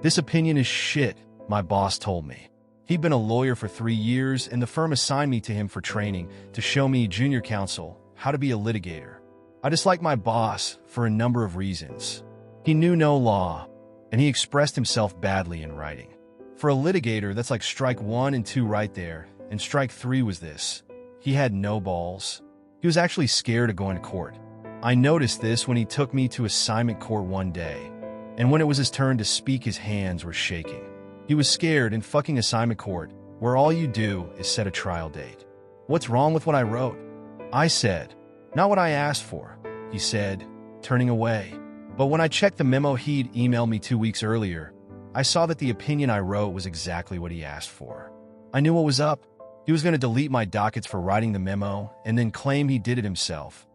"This opinion is shit," my boss told me. He'd been a lawyer for 3 years, and the firm assigned me to him for training to show me, junior counsel, how to be a litigator. I disliked my boss for a number of reasons. He knew no law, and he expressed himself badly in writing. For a litigator, that's like strike 1 and 2 right there, and strike 3 was this: he had no balls. He was actually scared of going to court. I noticed this when he took me to assignment court one day, and when it was his turn to speak, his hands were shaking. He was scared in fucking assignment court, where all you do is set a trial date. "What's wrong with what I wrote?" I said. "Not what I asked for," he said, turning away. But when I checked the memo he'd emailed me 2 weeks earlier, I saw that the opinion I wrote was exactly what he asked for. I knew what was up. He was going to delete my dockets for writing the memo and then claim he did it himself,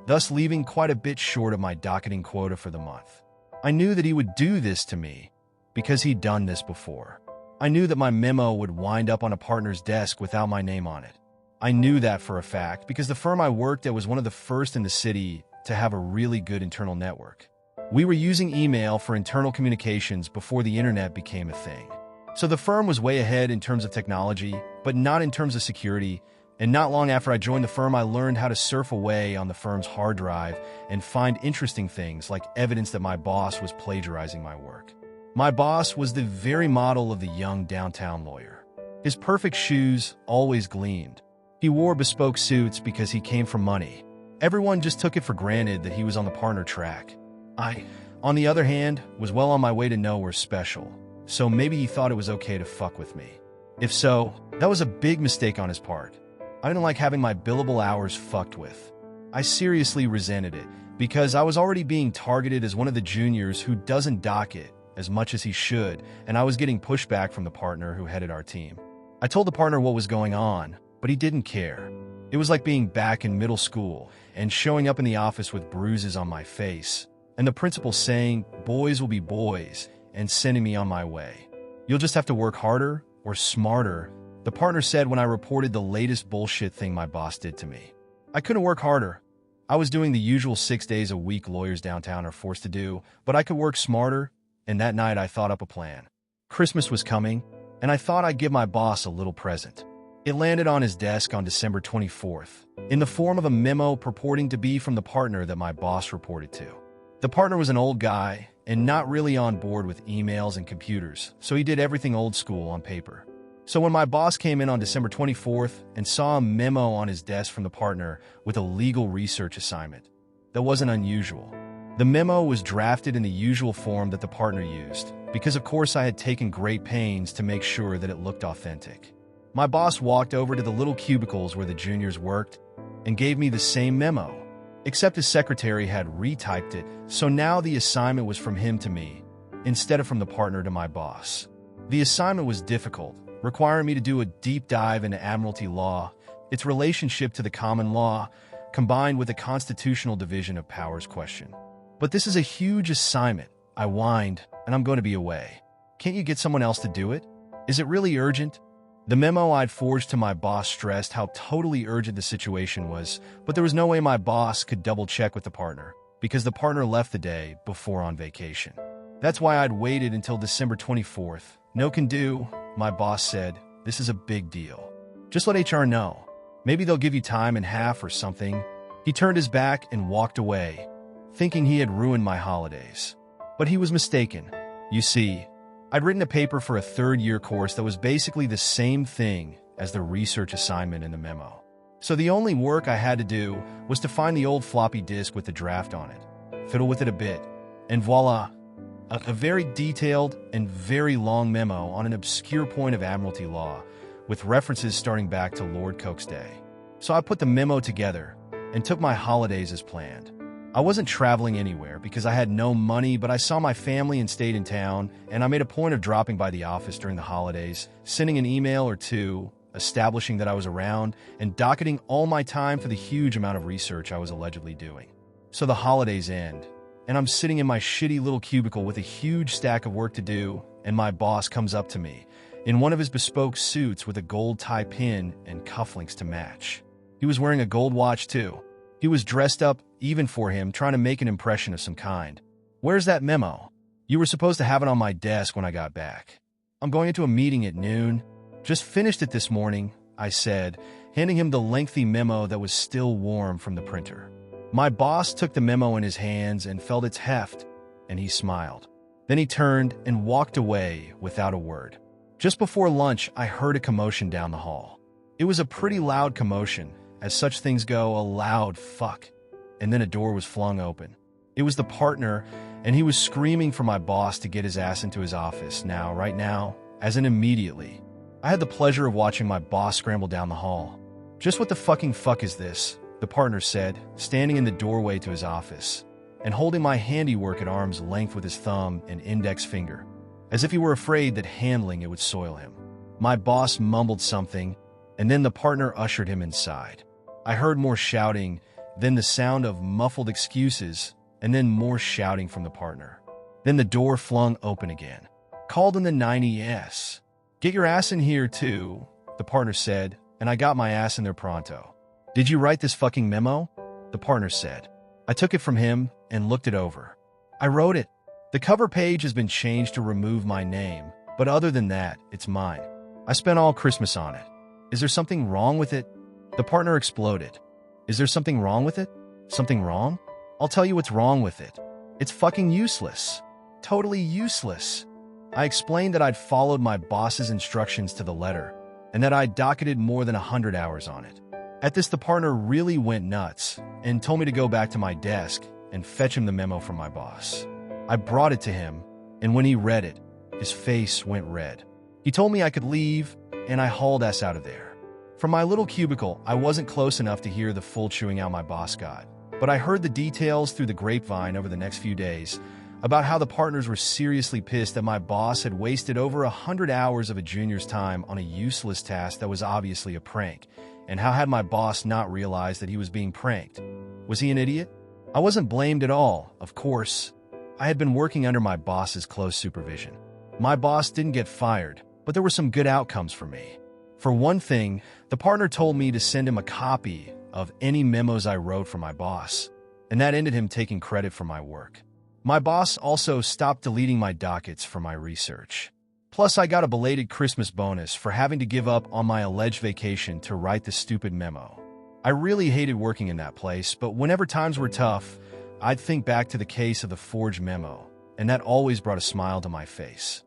thus leaving quite a bit short of my docketing quota for the month. I knew that he would do this to me because he'd done this before. I knew that my memo would wind up on a partner's desk without my name on it. I knew that for a fact because the firm I worked at was one of the first in the city to have a really good internal network. We were using email for internal communications before the internet became a thing. So the firm was way ahead in terms of technology, but not in terms of security. And not long after I joined the firm, I learned how to surf away on the firm's hard drive and find interesting things like evidence that my boss was plagiarizing my work. My boss was the very model of the young downtown lawyer. His perfect shoes always gleamed. He wore bespoke suits because he came from money. Everyone just took it for granted that he was on the partner track. I, on the other hand, was well on my way to nowhere special, so maybe he thought it was okay to fuck with me. If so, that was a big mistake on his part. I didn't like having my billable hours fucked with. I seriously resented it because I was already being targeted as one of the juniors who doesn't docket as much as he should, and I was getting pushback from the partner who headed our team. I told the partner what was going on, but he didn't care. It was like being back in middle school and showing up in the office with bruises on my face, and the principal saying, "Boys will be boys," and sending me on my way. "You'll just have to work harder or smarter," the partner said when I reported the latest bullshit thing my boss did to me. I couldn't work harder. I was doing the usual 6 days a week lawyers downtown are forced to do, but I could work smarter, and that night I thought up a plan. Christmas was coming, and I thought I'd give my boss a little present. It landed on his desk on December 24th, in the form of a memo purporting to be from the partner that my boss reported to. The partner was an old guy and not really on board with emails and computers, so he did everything old school on paper. So when my boss came in on December 24th and saw a memo on his desk from the partner with a legal research assignment, that wasn't unusual. The memo was drafted in the usual form that the partner used, because of course I had taken great pains to make sure that it looked authentic. My boss walked over to the little cubicles where the juniors worked and gave me the same memo, except his secretary had retyped it, so now the assignment was from him to me, instead of from the partner to my boss. The assignment was difficult, requiring me to do a deep dive into admiralty law, its relationship to the common law, combined with the constitutional division of powers question. "But this is a huge assignment," I whined, "and I'm going to be away. Can't you get someone else to do it? Is it really urgent?" The memo I'd forged to my boss stressed how totally urgent the situation was, but there was no way my boss could double-check with the partner, because the partner left the day before on vacation. That's why I'd waited until December 24th. "No can do," my boss said. "This is a big deal. Just let HR know. Maybe they'll give you time and half or something." He turned his back and walked away, thinking he had ruined my holidays. But he was mistaken. You see, I'd written a paper for a third-year course that was basically the same thing as the research assignment in the memo. So the only work I had to do was to find the old floppy disk with the draft on it, fiddle with it a bit, and voila, a very detailed and very long memo on an obscure point of admiralty law, with references starting back to Lord Coke's day. So I put the memo together and took my holidays as planned. I wasn't traveling anywhere because I had no money, but I saw my family and stayed in town, and I made a point of dropping by the office during the holidays, sending an email or two, establishing that I was around, and docketing all my time for the huge amount of research I was allegedly doing. So the holidays end, and I'm sitting in my shitty little cubicle with a huge stack of work to do, and my boss comes up to me, in one of his bespoke suits with a gold tie pin and cufflinks to match. He was wearing a gold watch too. He was dressed up, even for him, trying to make an impression of some kind. "Where's that memo?" You were supposed to have it on my desk when I got back. I'm going into a meeting at noon. Just finished it this morning, I said, handing him the lengthy memo that was still warm from the printer. My boss took the memo in his hands and felt its heft, and he smiled. Then he turned and walked away without a word. Just before lunch, I heard a commotion down the hall. It was a pretty loud commotion, as such things go, a loud fuck. And then a door was flung open. It was the partner, and he was screaming for my boss to get his ass into his office now, right now, as in immediately. I had the pleasure of watching my boss scramble down the hall. "Just what the fucking fuck is this?" the partner said, standing in the doorway to his office, and holding my handiwork at arm's length with his thumb and index finger, as if he were afraid that handling it would soil him. My boss mumbled something, and then the partner ushered him inside. I heard more shouting, then the sound of muffled excuses, and then more shouting from the partner. Then the door flung open again. "Called in the 90s. Get your ass in here, too," the partner said, and I got my ass in there pronto. "Did you write this fucking memo?" the partner said. I took it from him and looked it over. "I wrote it. The cover page has been changed to remove my name, but other than that, it's mine. I spent all Christmas on it. Is there something wrong with it?" The partner exploded. "Is there something wrong with it? Something wrong? I'll tell you what's wrong with it. It's fucking useless. Totally useless." I explained that I'd followed my boss's instructions to the letter, and that I'd docketed more than 100 hours on it. At this, the partner really went nuts and told me to go back to my desk and fetch him the memo from my boss. I brought it to him, and when he read it, his face went red. He told me I could leave, and I hauled ass out of there. From my little cubicle, I wasn't close enough to hear the full chewing out my boss got, but I heard the details through the grapevine over the next few days about how the partners were seriously pissed that my boss had wasted over 100 hours of a junior's time on a useless task that was obviously a prank, and how had my boss not realized that he was being pranked? Was he an idiot? I wasn't blamed at all, of course. I had been working under my boss's close supervision. My boss didn't get fired, but there were some good outcomes for me. For one thing, the partner told me to send him a copy of any memos I wrote for my boss, and that ended him taking credit for my work. My boss also stopped deleting my dockets for my research. Plus, I got a belated Christmas bonus for having to give up on my alleged vacation to write the stupid memo. I really hated working in that place, but whenever times were tough, I'd think back to the case of the forged memo, and that always brought a smile to my face.